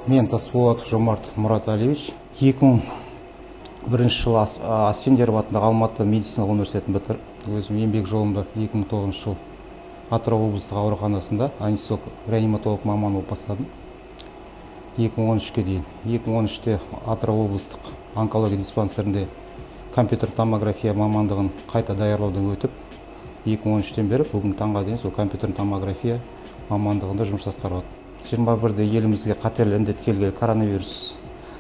Мен Тасболатов Жомарт Мұратәлиевич 2001 жылы Асфендияров атындағы Алматы медициналық университетін бітіріп, өзім еңбек жолымда 2009 жыл Атырау облыстық ауруханасында анестезиолог-реаниматолог маман болып бастадым. 2013-ке дейін. 2013-те Атырау облыстық онкология диспансерінде компьютер томография мамандығын қайта даярлаудан өтіп, 2013-тен бері бүгінгі таңға дейін сол компьютер томография мамандығында жұмыс атқарып жатырмын. 21-де елімізге қатерлі індет келгелі коронавирус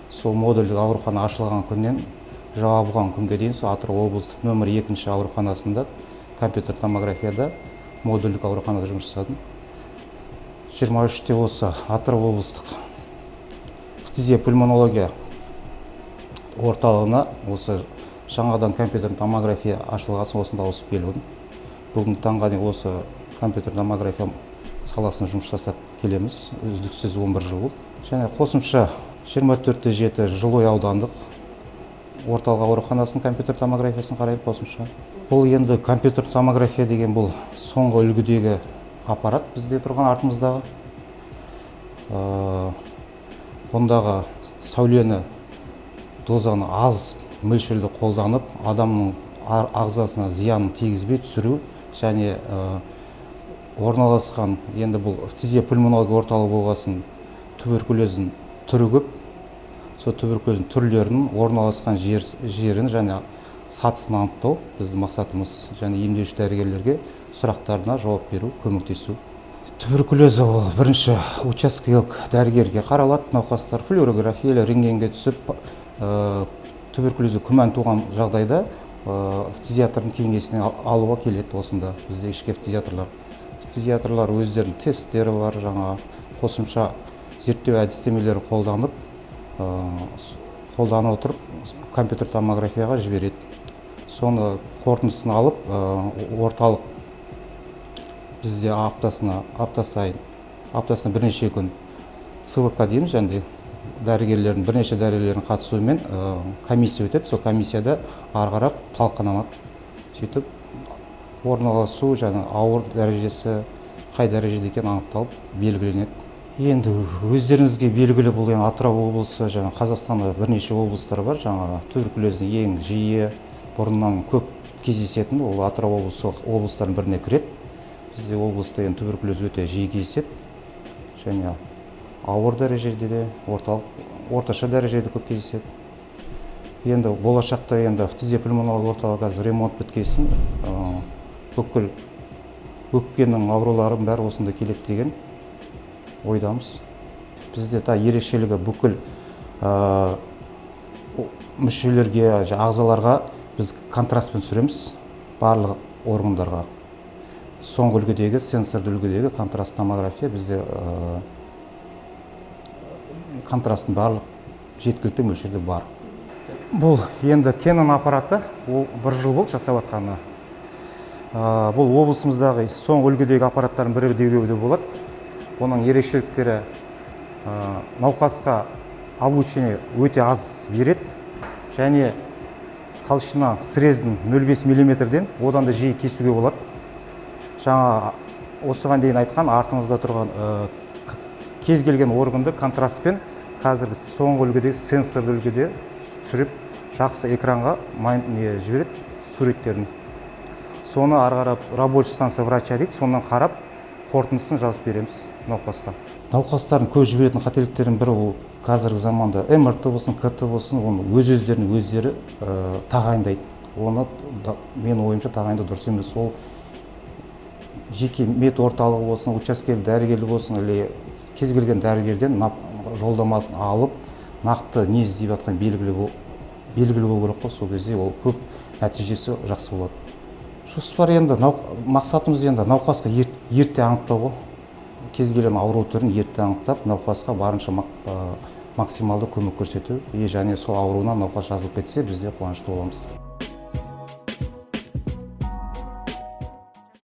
сол модульдік аурухана ашылған күннен жабылған күнге дейін сол Атырау облыстық нөмір 2-ші ауруханасында компьютер томографияда модульдік ауруханада жұмыс жасадым. 23-те осы Атырау облыстық фтизия-пульмонология орталығына осы жаңадан компьютер томография ашылған соң осында ауысып келдім. Бүгінгі таңға дейін осы компьютер томография саласында жұмыс жасап келеміз. Үздіксіз 11 жыл болды. Және қосымша 24/7 Жылой аудандық орталық ауруханасының компьютер томографиясын қараймын қосымша. Бұл енді компьютер томография деген бұл соңғы үлгідегі аппарат бізде тұрған артымыздағы. Бұндағы сәулені дозаны аз мөлшерде қолданып, адамның ағзасына зиянын тигізбей түсіру және орналасқан, енді бұл фтизия-пульмонология орталығы болғасын, туберкулездің түрі көп, сол туберкулездің түрлерінің орналасқан жерін және сатысын анықтау біздің мақсатымыз, және емдеуші дәрігерлерге сұрақтарына жауап беру, көмектесу. Туберкулезі ол бірінші учаскелік дәрігерге қаралады, науқастар флюорография, рентгенге түсіп, туберкулезге күмән туған жағдайда фтизиатрдың кеңесіне алуға келеді. Осында бізде ішкі фтизиатрлар өздерінің тесттері бар, жаңа қосымша зерттеу әдістемелері қолданып отырып компьютер томографияға жібереді. Соны қорытындысын алып, орталық бізде аптасына бірнеше күн ЦВК дейміз, және бірнеше дәрігерлердің қатысуымен комиссия өтеді. Сол комиссияда ары-қарап талқыланады. Сөйтіп орналасу және ауыр дәрежесі қай дәрежеде екені анықталып белгіленеді. Енді өздеріңізге белгілі бұл Атырау облысы, және Қазақстанда бірнеше облыстар бар. Жаңа туберкулездің ең жиі, бұрыннан көп кездесетін ол Атырау облыстардың біріне кіреді. Бізде облыста туберкулез өте жиі кездеседі, және ауыр дәрежеде де, орташа дәрежеде көп кездеседі. Енді болашақта фтизия-пульмонология орталығы қазір ремонт біткесін, бүкіл өкпенің ауруларын бәрі осында келеді деген ойдамыз. Бізде ерекшелігі бүкіл мүшелерге, ағзаларға біз контрастпен түсіреміз, барлық органдарға. Соңғы үлгідегі, сенсорды үлгідегі контраст томография бізде контрастың барлық жеткілікті мөлшерде бар. Бұл енді Canon аппараты, ол 1 жыл болды жасап жатқаны. Бұл облысымыздағы соңғы үлгідегі аппараттардың бірі деуге болады. Оның ерекшеліктері науқасқа обучение өте аз береді, және толщина срездің 0,5 мм-ден одан да жиі кесуге болады. Жаңа осыған дейін айтқан артыңызда тұрған кез келген органды контрастпен қазіргі соңғы үлгідегі сенсорды үлгіде түсіріп, жақсы экранға жібереді суреттерін. Соны ары-қарап рабочий станция врача дейді, сонан қарап қорытындысын жазып береміз науқасқа. Науқастардың көп жіберетін қателіктердің бірі ол қазіргі заманда МРТ болсын, КТ болсын, оны өздері тағайындайды. Оны мен ойымша тағайындау дұрыс емес. Ол жеке мед орталығы болсын, учаскелік дәрігерлер болсын, кез келген дәрігерден жолдамасын алып, нақты не іздеп жатқан белгілі болу керек қой. Сол кезде ол көп нәтижесі жақсы болады. Жоспар мақсатымыз науқасқа ерте анықтау, кез келген ауру түрін ерте анықтап, науқасқа барынша максималды көмек көрсету, және сол ауруынан науқас жазылып кетсе, бізде қуанышты боламыз.